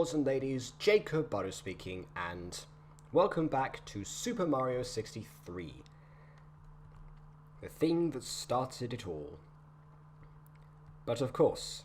lords and ladies, Jacob Butter speaking, and welcome back to Super Mario 63. The thing that started it all. But of course,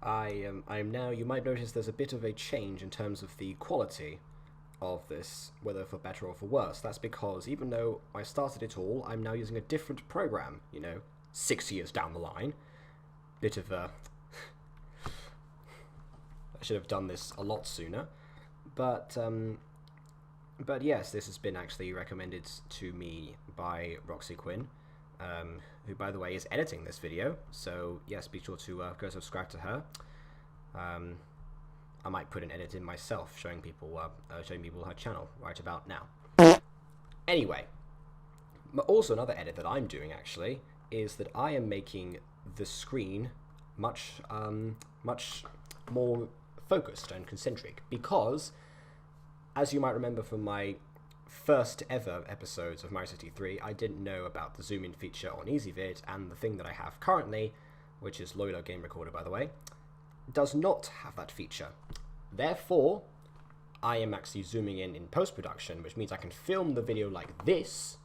I am now, you might notice there's a bit of a change in terms of the quality of this, whether for better or for worse. That's because even though I started it all, I'm now using a different program, 6 years down the line. Bit of a... I should have done this a lot sooner, but yes, this has been actually recommended to me by Roxy Quinn, who, by the way, is editing this video. So yes, be sure to go subscribe to her. I might put an edit in myself, showing people her channel right about now. Anyway, also another edit that I'm doing actually is that I am making the screen much more focused and concentric, because as you might remember from my first ever episodes of Mario 63, I didn't know about the zoom in feature on EasyVid, and the thing that I have currently, which is Loylo Game Recorder by the way, does not have that feature. Therefore, I am actually zooming in post-production, which means I can film the video like this,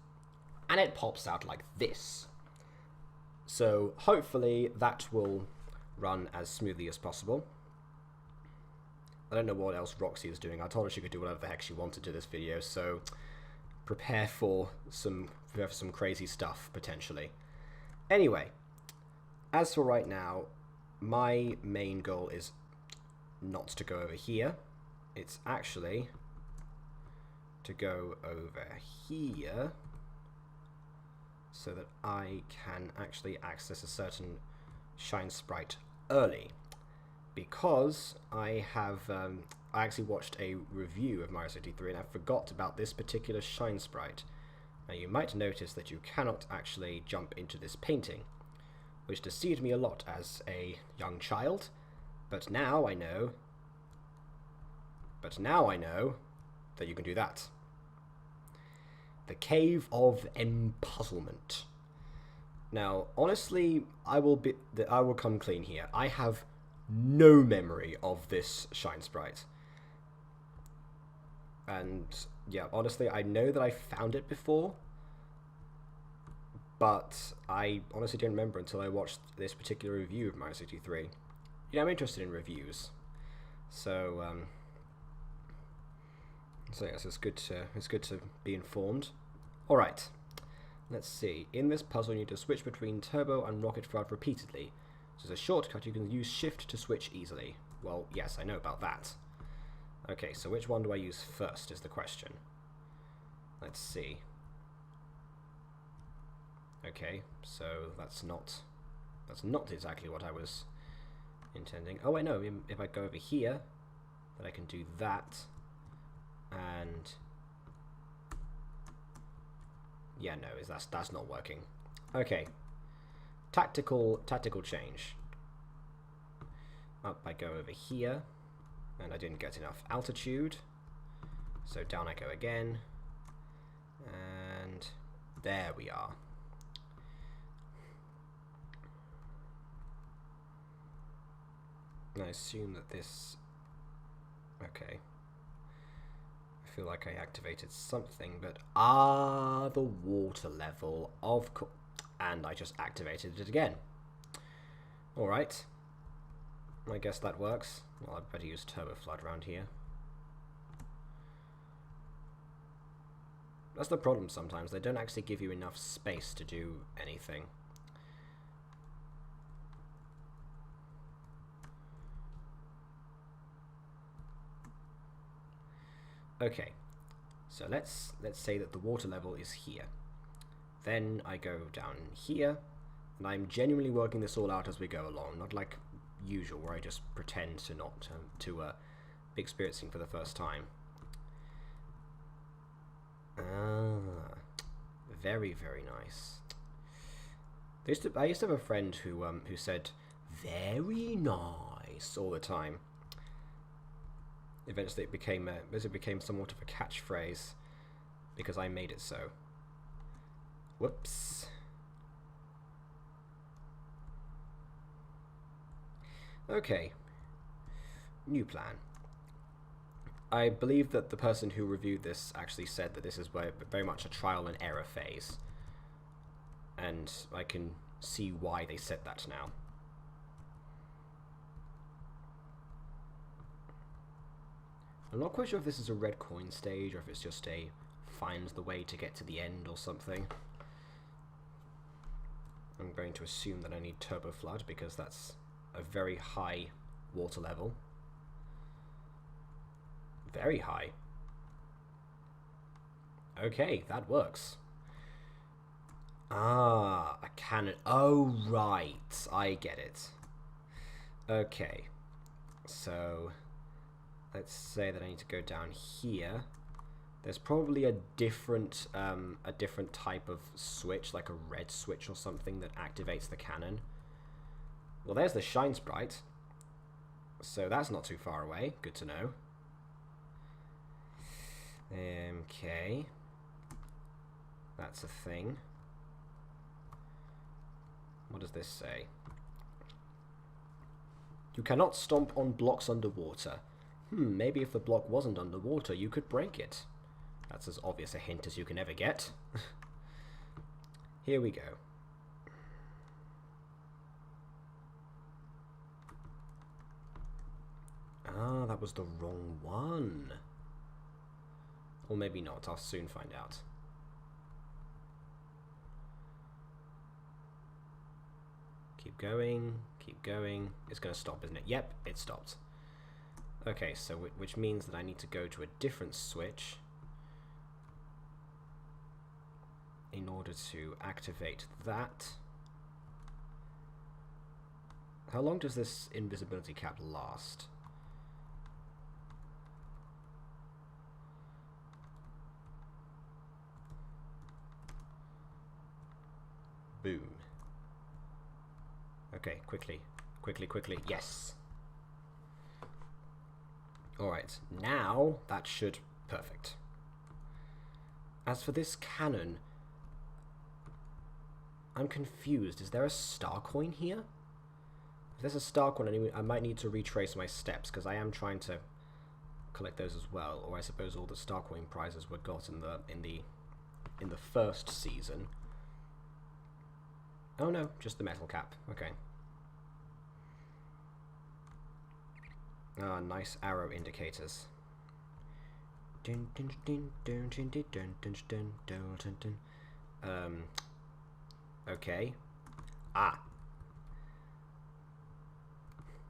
and it pops out like this. So hopefully that will run as smoothly as possible. I don't know what else Roxy is doing. I told her she could do whatever the heck she wanted to this video, so prepare for some crazy stuff, potentially. Anyway, as for right now, my main goal is not to go over here. It's actually to go over here so that I can actually access a certain shine sprite early. Because I actually watched a review of Mario 63 and I forgot about this particular shine sprite. Now you might notice that you cannot actually jump into this painting, which deceived me a lot as a young child, but now I know that you can do that. The Cave of Empuzzlement. Now, honestly, I will come clean here. I have no memory of this shine sprite. And yeah, honestly, I know that I found it before, but I honestly don't remember until I watched this particular review of Mario 63. I'm interested in reviews. So yes, it's good to be informed. Alright. Let's see. In this puzzle you need to switch between Turbo and Rocket Flood repeatedly. So as a shortcut, you can use Shift to switch easily. Well, yes, I know about that. Okay, so which one do I use first is the question. Let's see. Okay, so that's not exactly what I was intending. Oh, I know. If I go over here, then I can do that. And yeah, no, that's not working. Okay. Tactical change. Up I go over here, and I didn't get enough altitude, so down I go again, and there we are. And I assume that this... okay. I feel like I activated something, but... the water level, of course. And I just activated it again. Alright. I guess that works. Well, I'd better use Turbo Flood around here. That's the problem sometimes. They don't actually give you enough space to do anything. Okay. So let's say that the water level is here. Then I go down here, and I'm genuinely working this all out as we go along, not like usual where I just pretend to not be experiencing for the first time. Very, very nice. I used to have a friend who said "very nice" all the time. Eventually, it became somewhat of a catchphrase because I made it so. Whoops. Okay. New plan. I believe that the person who reviewed this actually said that this is very much a trial and error phase. And I can see why they said that now. I'm not quite sure if this is a red coin stage or if it's just a find the way to get to the end or something. I'm going to assume that I need turbo flood because that's a very high water level. Very high. Okay, that works. Ah, a cannon. Oh, right. I get it. Okay. So, let's say that I need to go down here. There's probably a different type of switch, like a red switch or something, that activates the cannon. Well, there's the shine sprite. So that's not too far away. Good to know. Okay. That's a thing. What does this say? You cannot stomp on blocks underwater. Maybe if the block wasn't underwater, you could break it. That's as obvious a hint as you can ever get. Here we go. Ah, that was the wrong one. Or maybe not, I'll soon find out. Keep going, keep going. It's going to stop, isn't it? Yep, it stopped. Okay, so which means that I need to go to a different switch in order to activate that. How long does this invisibility cap last? Boom. Okay, quickly. Quickly, quickly. Yes! Alright, now that should... Perfect. As for this cannon, I'm confused. Is there a star coin here? If there's a star coin, I might need to retrace my steps, because I am trying to collect those as well. Or I suppose all the star coin prizes were got in the first season. Oh no, just the metal cap. Okay. Ah, nice arrow indicators. Okay. Ah.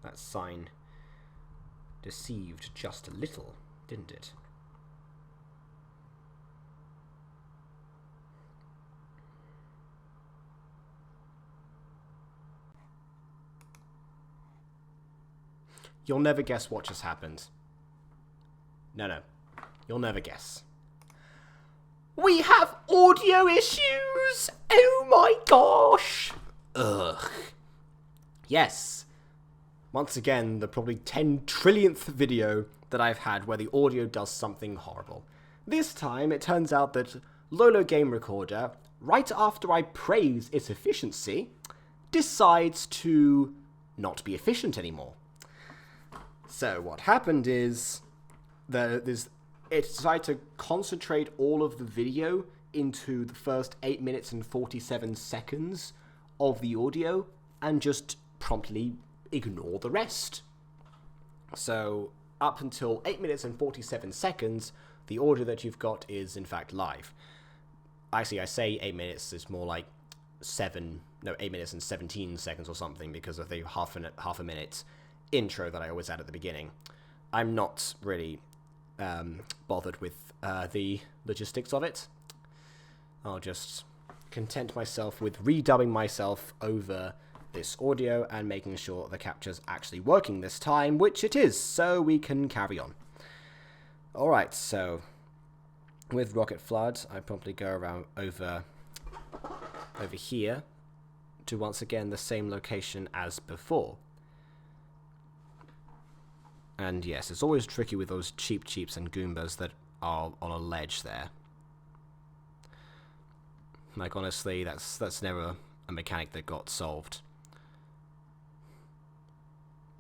That sign deceived just a little, didn't it? You'll never guess what just happened. No. You'll never guess. We have audio issues! Oh my gosh! Ugh. Yes. Once again, the probably 10 trillionth video that I've had where the audio does something horrible. This time, it turns out that Lolo Game Recorder, right after I praise its efficiency, decides to not be efficient anymore. So what happened is it decided to concentrate all of the video into the first 8 minutes and 47 seconds of the audio and just promptly ignore the rest. So up until 8 minutes and 47 seconds, the audio that you've got is in fact live. Actually, I say 8 minutes, it's more like 8 minutes and 17 seconds or something because of the half a minute intro that I always add at the beginning. I'm not really bothered with the logistics of it. I'll just content myself with redubbing myself over this audio and making sure the capture's actually working this time, which it is, so we can carry on. Alright, so with Rocket Flood, I promptly go around over here to once again the same location as before. And yes, it's always tricky with those cheeps and Goombas that are on a ledge there. Like, honestly, that's never a mechanic that got solved.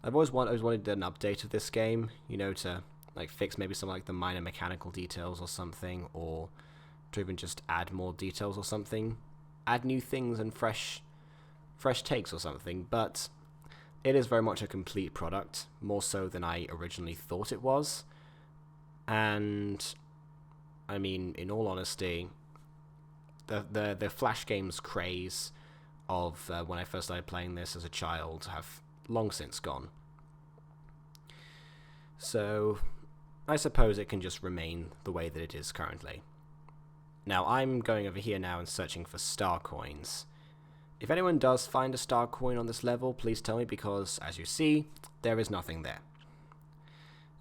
I've always wanted an update of this game, you know, to like fix maybe some like the minor mechanical details or something, or to even just add more details or something, add new things and fresh takes or something. But it is very much a complete product, more so than I originally thought it was. And I mean, in all honesty, the Flash games craze of when I first started playing this as a child have long since gone. So I suppose it can just remain the way that it is currently. Now I'm going over here now and searching for star coins. If anyone does find a star coin on this level, please tell me, because as you see, there is nothing there.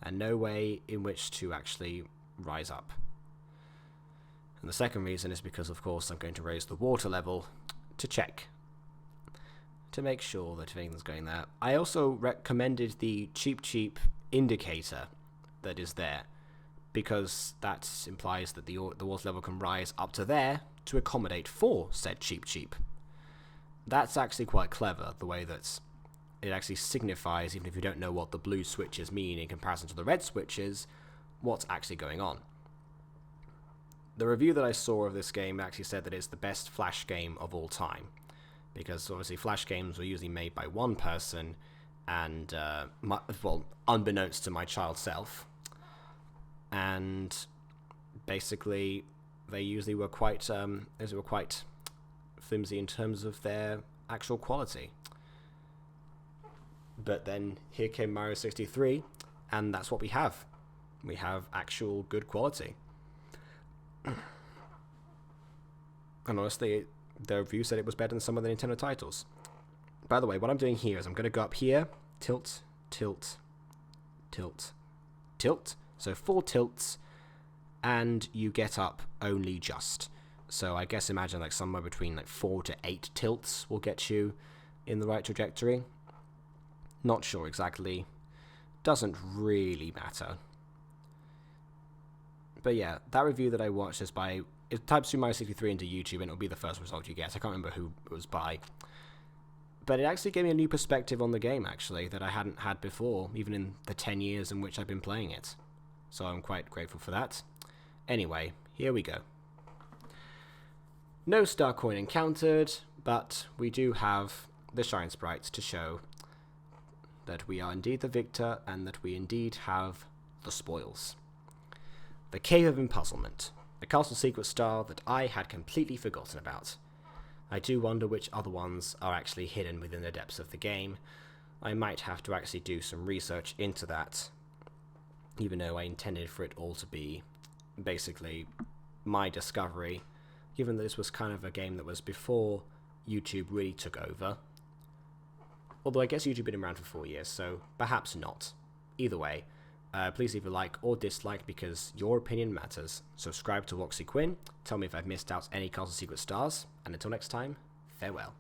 And no way in which to actually rise up. And the second reason is because, of course, I'm going to raise the water level to check, to make sure that everything's going there. I also recommended the cheap indicator that is there, because that implies that the water level can rise up to there to accommodate for said cheap. That's actually quite clever, the way that it actually signifies, even if you don't know what the blue switches mean in comparison to the red switches, what's actually going on. The review that I saw of this game actually said that it's the best Flash game of all time, because obviously Flash games were usually made by one person, and unbeknownst to my child self, and basically they usually were quite flimsy in terms of their actual quality. But then here came Mario 63, and that's what we have. We have actual good quality. And honestly, the review said it was better than some of the Nintendo titles. By the way, what I'm doing here is I'm going to go up here, tilt, tilt, tilt, tilt. So 4 tilts, and you get up only just. So I guess imagine like somewhere between like 4 to 8 tilts will get you in the right trajectory. Not sure exactly. Doesn't really matter. But yeah, that review that I watched is by... It types Super Mario 63 into YouTube and it'll be the first result you get. I can't remember who it was by. But it actually gave me a new perspective on the game, actually, that I hadn't had before, even in the 10 years in which I've been playing it. So I'm quite grateful for that. Anyway, here we go. No star coin encountered, but we do have the Shine Sprites to show that we are indeed the victor and that we indeed have the spoils. The Cave of Empuzzlement, a castle secret star that I had completely forgotten about. I do wonder which other ones are actually hidden within the depths of the game. I might have to actually do some research into that, even though I intended for it all to be basically my discovery, given that this was kind of a game that was before YouTube really took over. Although I guess YouTube had been around for 4 years, so perhaps not. Either way, please leave a like or dislike, because your opinion matters. Subscribe to Woxy Quinn, tell me if I've missed out any Castle Secret Stars, and until next time, farewell.